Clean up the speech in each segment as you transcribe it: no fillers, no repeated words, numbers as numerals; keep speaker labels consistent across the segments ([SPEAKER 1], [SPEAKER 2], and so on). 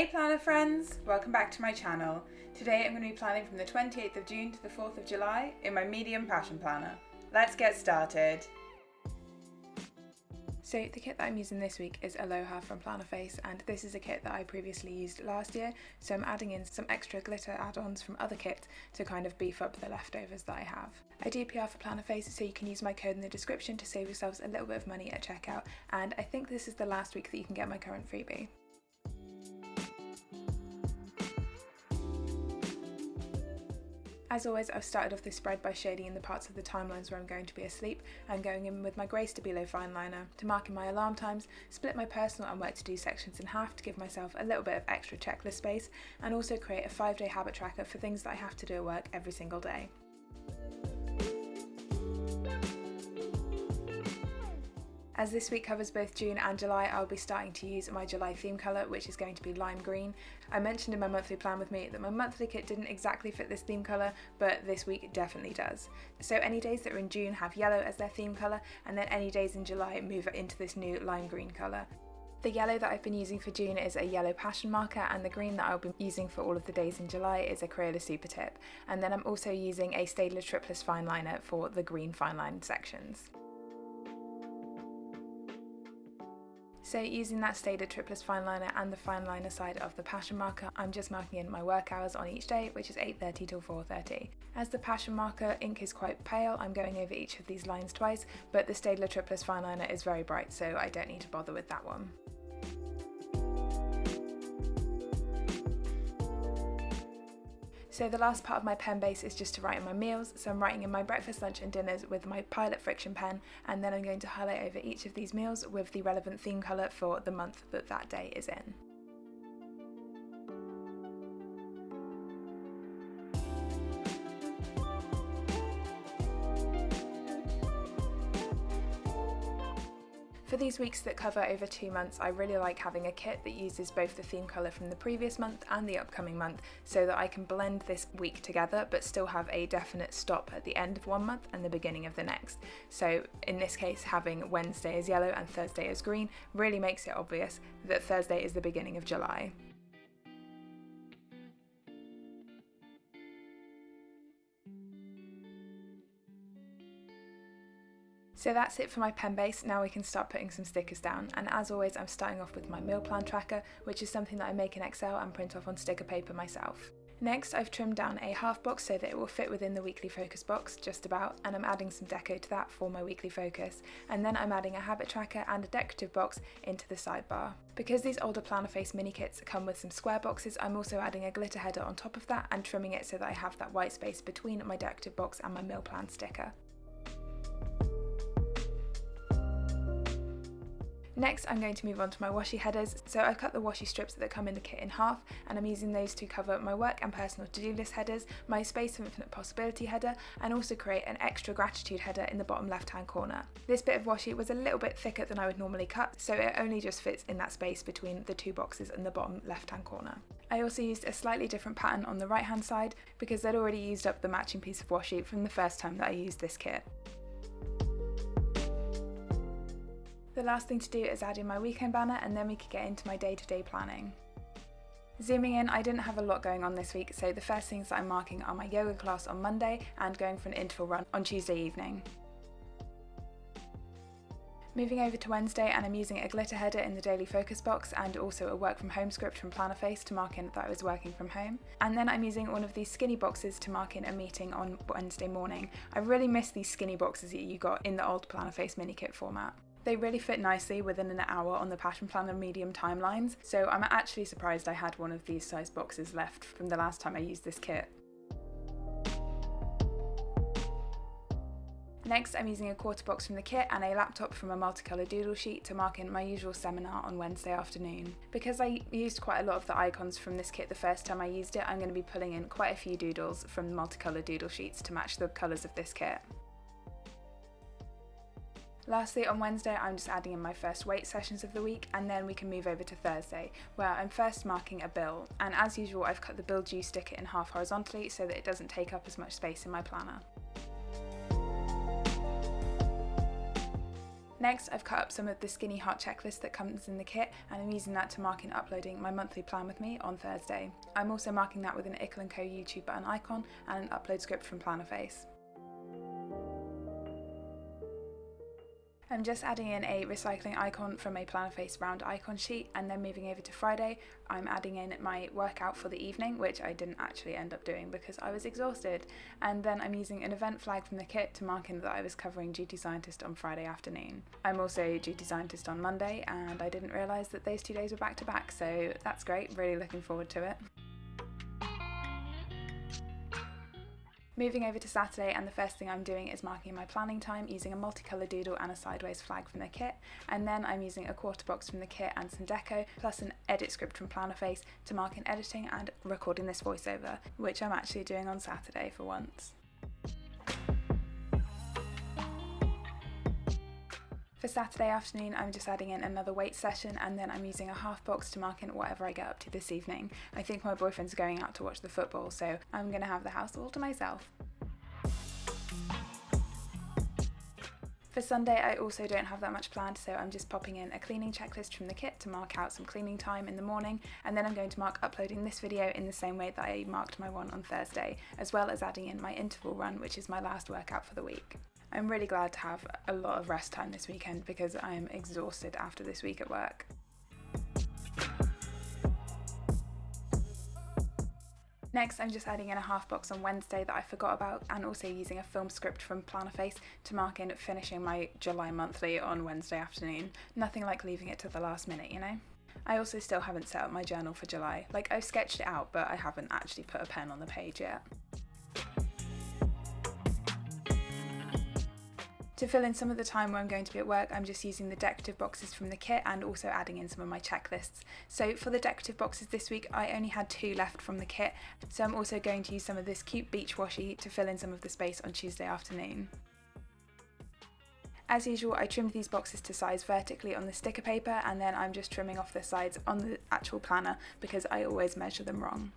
[SPEAKER 1] Hey planner friends, welcome back to my channel. Today I'm going to be planning from the 28th of June to the 4th of July in my medium passion planner. Let's get started. So the kit that I'm using this week is Aloha from Plannerface, and this is a kit that I previously used last year, so I'm adding in some extra glitter add-ons from other kits to kind of beef up the leftovers that I have. I do PR for Plannerface, so you can use my code in the description to save yourselves a little bit of money at checkout, and I think this is the last week that you can get my current freebie. As always, I've started off this spread by shading in the parts of the timelines where I'm going to be asleep and going in with my grey Stabilo fine liner to mark in my alarm times, split my personal and work to do sections in half to give myself a little bit of extra checklist space, and also create a 5-day habit tracker for things that I have to do at work every single day. As this week covers both June and July, I'll be starting to use my July theme colour, which is going to be lime green. I mentioned in my monthly plan with me that my monthly kit didn't exactly fit this theme colour, but this week it definitely does. So any days that are in June have yellow as their theme colour, and then any days in July move into this new lime green colour. The yellow that I've been using for June is a yellow passion marker, and the green that I'll be using for all of the days in July is a Crayola Super Tip. And then I'm also using a Staedtler Triplus fine liner for the green fine line sections. So using that Staedtler Triplus fine liner and the fine liner side of the passion marker, I'm just marking in my work hours on each day, which is 8:30 till 4:30. As the passion marker ink is quite pale, I'm going over each of these lines twice, but the Staedtler Triplus fine liner is very bright, so I don't need to bother with that one. So the last part of my pen base is just to write in my meals, so I'm writing in my breakfast, lunch and dinners with my Pilot Friction pen, and then I'm going to highlight over each of these meals with the relevant theme colour for the month that that day is in. For these weeks that cover over 2 months, I really like having a kit that uses both the theme colour from the previous month and the upcoming month, so that I can blend this week together but still have a definite stop at the end of one month and the beginning of the next. So in this case, having Wednesday as yellow and Thursday as green really makes it obvious that Thursday is the beginning of July. So that's it for my pen base. Now we can start putting some stickers down, and as always I'm starting off with my meal plan tracker, which is something that I make in Excel and print off on sticker paper myself. Next, I've trimmed down a half box so that it will fit within the weekly focus box, just about, and I'm adding some deco to that for my weekly focus, and then I'm adding a habit tracker and a decorative box into the sidebar. Because these older Plannerface mini kits come with some square boxes, I'm also adding a glitter header on top of that and trimming it so that I have that white space between my decorative box and my meal plan sticker. Next, I'm going to move on to my washi headers. So I've cut the washi strips that come in the kit in half, and I'm using those to cover my work and personal to-do list headers, my space of infinite possibility header, and also create an extra gratitude header in the bottom left-hand corner. This bit of washi was a little bit thicker than I would normally cut, so it only just fits in that space between the two boxes in the bottom left-hand corner. I also used a slightly different pattern on the right-hand side because I'd already used up the matching piece of washi from the first time that I used this kit. The last thing to do is add in my weekend banner, and then we could get into my day-to-day planning. Zooming in, I didn't have a lot going on this week, so the first things that I'm marking are my yoga class on Monday and going for an interval run on Tuesday evening. Moving over to Wednesday, and I'm using a glitter header in the daily focus box and also a work from home script from Plannerface to mark in that I was working from home. And then I'm using one of these skinny boxes to mark in a meeting on Wednesday morning. I really miss these skinny boxes that you got in the old Plannerface mini kit format. They really fit nicely within an hour on the Passion Planner medium timelines, so I'm actually surprised I had one of these size boxes left from the last time I used this kit. Next, I'm using a quarter box from the kit and a laptop from a multicolour doodle sheet to mark in my usual seminar on Wednesday afternoon. Because I used quite a lot of the icons from this kit the first time I used it, I'm going to be pulling in quite a few doodles from the multicolour doodle sheets to match the colours of this kit. Lastly, on Wednesday, I'm just adding in my first weight sessions of the week, and then we can move over to Thursday, where I'm first marking a bill, and as usual I've cut the bill due sticker in half horizontally so that it doesn't take up as much space in my planner. Next, I've cut up some of the skinny heart checklist that comes in the kit, and I'm using that to mark in uploading my monthly plan with me on Thursday. I'm also marking that with an Ickle & Co YouTube button icon and an upload script from Plannerface. I'm just adding in a recycling icon from a Plannerface round icon sheet, and then moving over to Friday, I'm adding in my workout for the evening, which I didn't actually end up doing because I was exhausted. And then I'm using an event flag from the kit to mark in that I was covering Duty Scientist on Friday afternoon. I'm also Duty Scientist on Monday, and I didn't realise that those 2 days were back to back, so that's great, really looking forward to it. Moving over to Saturday, and the first thing I'm doing is marking my planning time using a multicolour doodle and a sideways flag from the kit, and then I'm using a quarter box from the kit and some deco, plus an edit script from Plannerface to mark in editing and recording this voiceover, which I'm actually doing on Saturday for once. For Saturday afternoon, I'm just adding in another weight session, and then I'm using a half box to mark in whatever I get up to this evening. I think my boyfriend's going out to watch the football, so I'm going to have the house all to myself. For Sunday, I also don't have that much planned, so I'm just popping in a cleaning checklist from the kit to mark out some cleaning time in the morning, and then I'm going to mark uploading this video in the same way that I marked my one on Thursday, as well as adding in my interval run, which is my last workout for the week. I'm really glad to have a lot of rest time this weekend because I am exhausted after this week at work. Next, I'm just adding in a half box on Wednesday that I forgot about, and also using a film script from Plannerface to mark in finishing my July monthly on Wednesday afternoon. Nothing like leaving it to the last minute, you know? I also still haven't set up my journal for July. Like, I've sketched it out, but I haven't actually put a pen on the page yet. To fill in some of the time where I'm going to be at work, I'm just using the decorative boxes from the kit and also adding in some of my checklists. So for the decorative boxes this week, I only had 2 left from the kit, so I'm also going to use some of this cute beach washi to fill in some of the space on Tuesday afternoon. As usual, I trimmed these boxes to size vertically on the sticker paper, and then I'm just trimming off the sides on the actual planner because I always measure them wrong.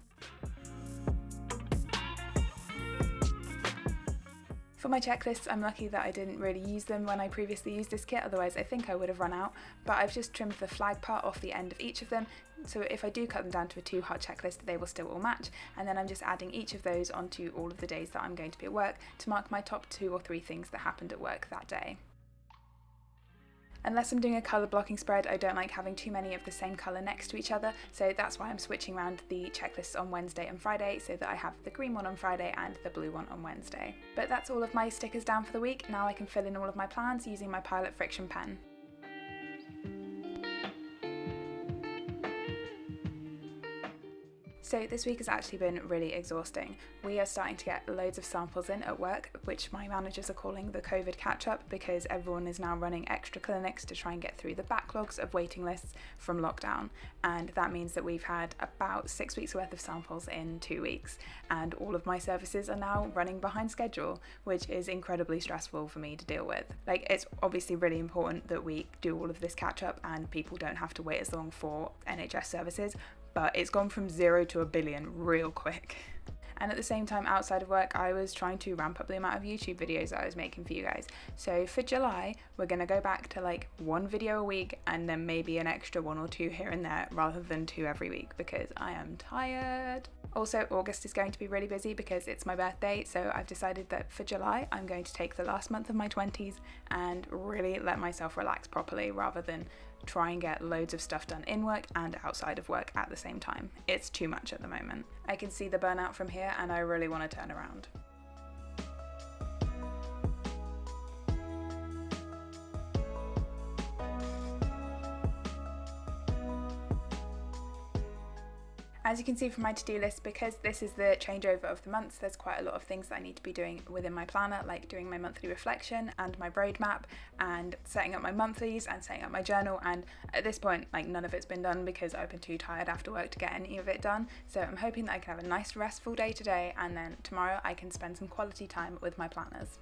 [SPEAKER 1] For my checklists, I'm lucky that I didn't really use them when I previously used this kit, otherwise I think I would have run out, but I've just trimmed the flag part off the end of each of them, so if I do cut them down to a 2-heart checklist, they will still all match, and then I'm just adding each of those onto all of the days that I'm going to be at work to mark my top 2 or 3 things that happened at work that day. Unless I'm doing a colour blocking spread, I don't like having too many of the same colour next to each other, so that's why I'm switching around the checklists on Wednesday and Friday so that I have the green one on Friday and the blue one on Wednesday. But that's all of my stickers down for the week. Now I can fill in all of my plans using my Pilot Friction pen. So this week has actually been really exhausting. We are starting to get loads of samples in at work, which my managers are calling the COVID catch-up because everyone is now running extra clinics to try and get through the backlogs of waiting lists from lockdown. And that means that we've had about 6 weeks worth of samples in 2 weeks, and all of my services are now running behind schedule, which is incredibly stressful for me to deal with. Like, it's obviously really important that we do all of this catch-up and people don't have to wait as long for NHS services, but it's gone from 0 to a billion real quick. And at the same time, outside of work, I was trying to ramp up the amount of YouTube videos that I was making for you guys. So for July, we're gonna go back to like 1 video a week and then maybe an extra 1 or 2 here and there rather than 2 every week because I am tired. Also, August is going to be really busy because it's my birthday, so I've decided that for July, I'm going to take the last month of my 20s and really let myself relax properly rather than try and get loads of stuff done in work and outside of work at the same time. It's too much at the moment. I can see the burnout from here and I really want to turn around. As you can see from my to-do list, because this is the changeover of the months, there's quite a lot of things that I need to be doing within my planner, like doing my monthly reflection and my roadmap and setting up my monthlies and setting up my journal, and at this point, like, none of it's been done because I've been too tired after work to get any of it done. So I'm hoping that I can have a nice restful day today, and then tomorrow I can spend some quality time with my planners.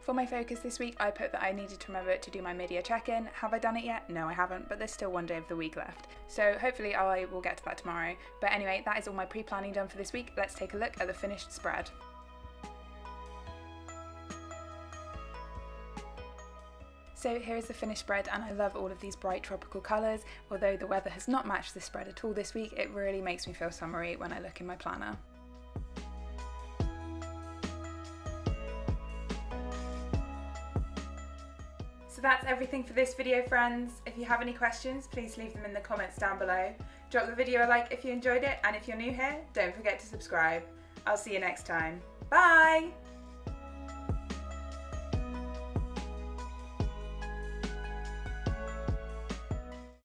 [SPEAKER 1] For my focus this week, I put that I needed to remember to do my mid-year check-in. Have I done it yet? No, I haven't, but there's still one day of the week left. So hopefully I will get to that tomorrow. But anyway, that is all my pre-planning done for this week. Let's take a look at the finished spread. So here is the finished spread, and I love all of these bright tropical colours. Although the weather has not matched the spread at all this week, it really makes me feel summery when I look in my planner. So that's everything for this video, friends. If you have any questions, please leave them in the comments down below. Drop the video a like if you enjoyed it, and if you're new here, don't forget to subscribe. I'll see you next time. Bye!